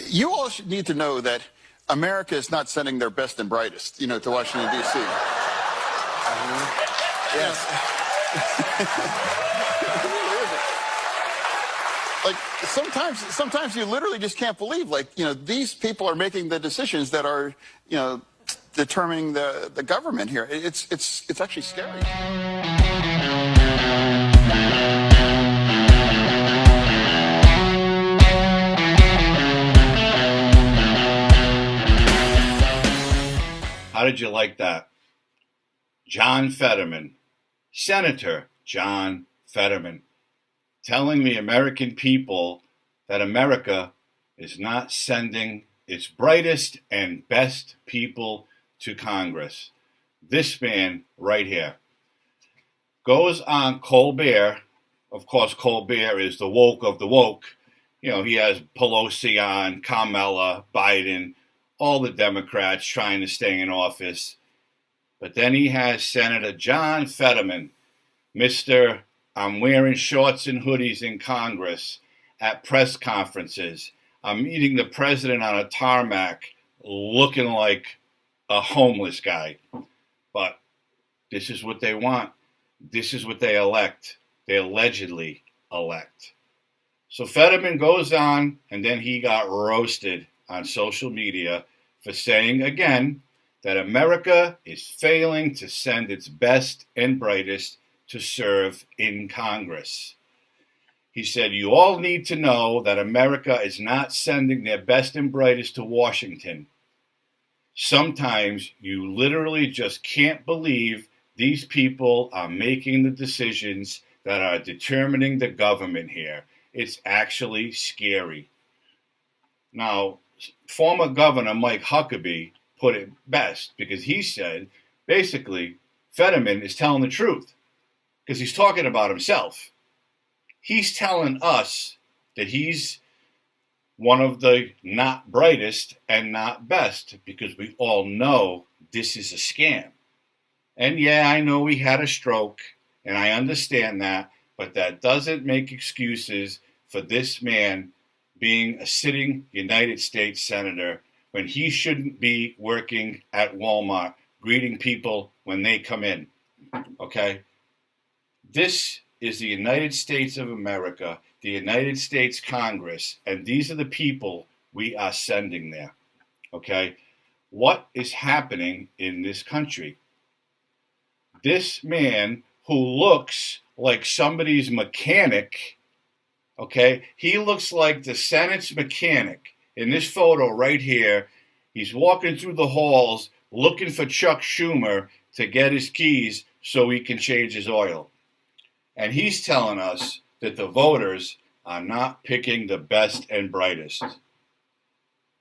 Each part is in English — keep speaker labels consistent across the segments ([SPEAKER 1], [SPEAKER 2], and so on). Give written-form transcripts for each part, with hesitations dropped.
[SPEAKER 1] You all should need to know that America is not sending their best and brightest, to Washington, D.C. Yes. Like sometimes you literally just can't believe, these people are making the decisions that are, determining the government here. It's actually scary.
[SPEAKER 2] How did you like that? John Fetterman, Senator John Fetterman, telling the American people that America is not sending its brightest and best people to Congress. This man right here goes on Colbert. Of course, Colbert is the woke of the woke. He has Pelosi on, Kamala, Biden, all the Democrats trying to stay in office. But then he has Senator John Fetterman, Mr. I'm wearing shorts and hoodies in Congress, at press conferences. I'm meeting the president on a tarmac looking like a homeless guy. But this is what they want. This is what they elect. They allegedly elect. So Fetterman goes on, and then he got roasted on social media for saying again that America is failing to send its best and brightest to serve in Congress. He said, you all need to know that America is not sending their best and brightest to Washington. Sometimes you literally just can't believe these people are making the decisions that are determining the government here. It's actually scary. Now, former Governor Mike Huckabee put it best because he said, basically, Fetterman is telling the truth because he's talking about himself. He's telling us that he's one of the not brightest and not best because we all know this is a scam. And yeah, I know he had a stroke, and I understand that, but that doesn't make excuses for this man being a sitting United States Senator when he shouldn't be working at Walmart greeting people when they come in. Okay? This is the United States of America, the United States Congress, and these are the people we are sending there. Okay? What is happening in this country? This man who looks like somebody's mechanic, okay? He looks like the Senate's mechanic. In this photo right here, he's walking through the halls looking for Chuck Schumer to get his keys so he can change his oil. And he's telling us that the voters are not picking the best and brightest.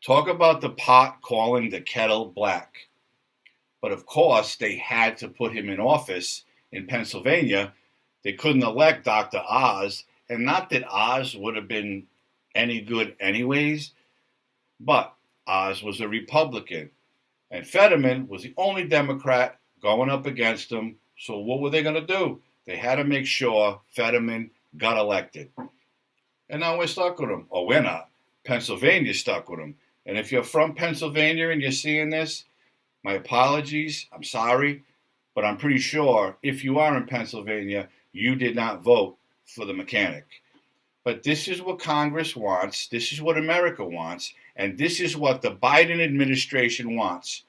[SPEAKER 2] Talk about the pot calling the kettle black. But of course, they had to put him in office in Pennsylvania. They couldn't elect Dr. Oz, and not that Oz would have been any good anyways, but Oz was a Republican, and Fetterman was the only Democrat going up against him. So what were they going to do? They had to make sure Fetterman got elected. And now we're stuck with him. Or we're not. Pennsylvania's stuck with him. And if you're from Pennsylvania and you're seeing this, my apologies, I'm sorry, but I'm pretty sure if you are in Pennsylvania, you did not vote for the mechanic. But this is what Congress wants, this is what America wants, and this is what the Biden administration wants.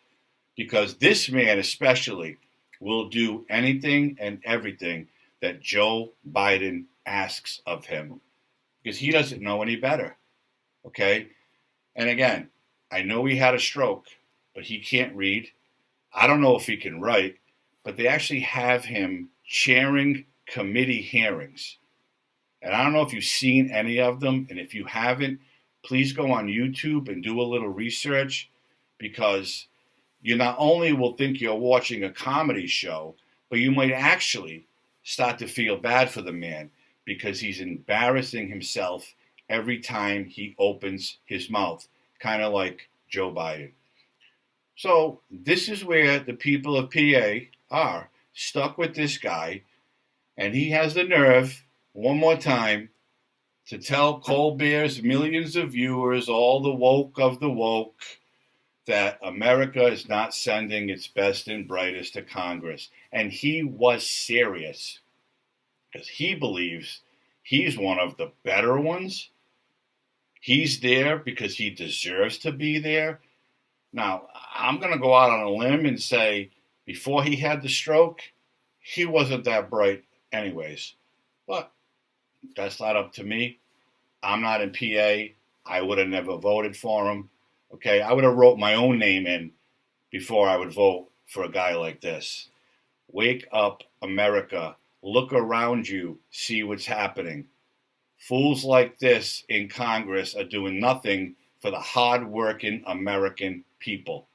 [SPEAKER 2] Because this man especially will do anything and everything that Joe Biden asks of him. Because he doesn't know any better, okay? And again, I know he had a stroke, but he can't read. I don't know if he can write, but they actually have him chairing committee hearings. And I don't know if you've seen any of them, and if you haven't, please go on YouTube and do a little research, because you not only will think you're watching a comedy show, but you might actually start to feel bad for the man because he's embarrassing himself every time he opens his mouth, kind of like Joe Biden. So this is where the people of PA are stuck with this guy, and he has the nerve, one more time, to tell Colbert's millions of viewers, all the woke of the woke, that America is not sending its best and brightest to Congress. And he was serious because he believes he's one of the better ones. He's there because he deserves to be there. Now, I'm going to go out on a limb and say before he had the stroke, he wasn't that bright anyways. But that's not up to me. I'm not in PA. I would have never voted for him. Okay, I would have wrote my own name in before I would vote for a guy like this. Wake up, America. Look around you. See what's happening. Fools like this in Congress are doing nothing for the hard-working American people.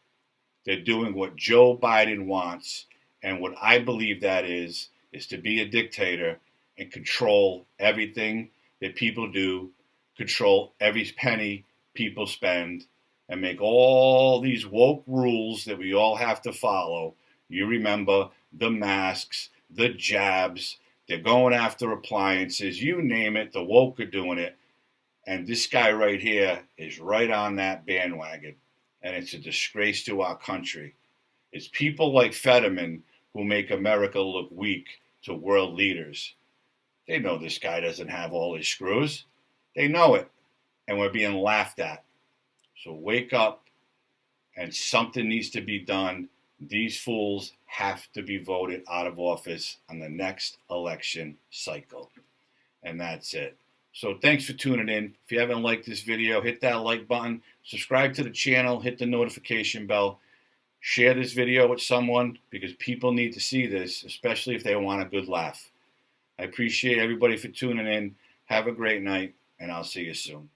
[SPEAKER 2] They're doing what Joe Biden wants, and what I believe that is to be a dictator and control everything that people do, control every penny people spend, and make all these woke rules that we all have to follow. You remember the masks, the jabs, they're going after appliances, you name it, the woke are doing it. And this guy right here is right on that bandwagon. And it's a disgrace to our country. It's people like Fetterman who make America look weak to world leaders. They know this guy doesn't have all his screws. They know it. And we're being laughed at. So wake up, and something needs to be done. These fools have to be voted out of office on the next election cycle. And that's it. So thanks for tuning in. If you haven't liked this video, hit that like button. Subscribe to the channel. Hit the notification bell. Share this video with someone because people need to see this, especially if they want a good laugh. I appreciate everybody for tuning in. Have a great night, and I'll see you soon.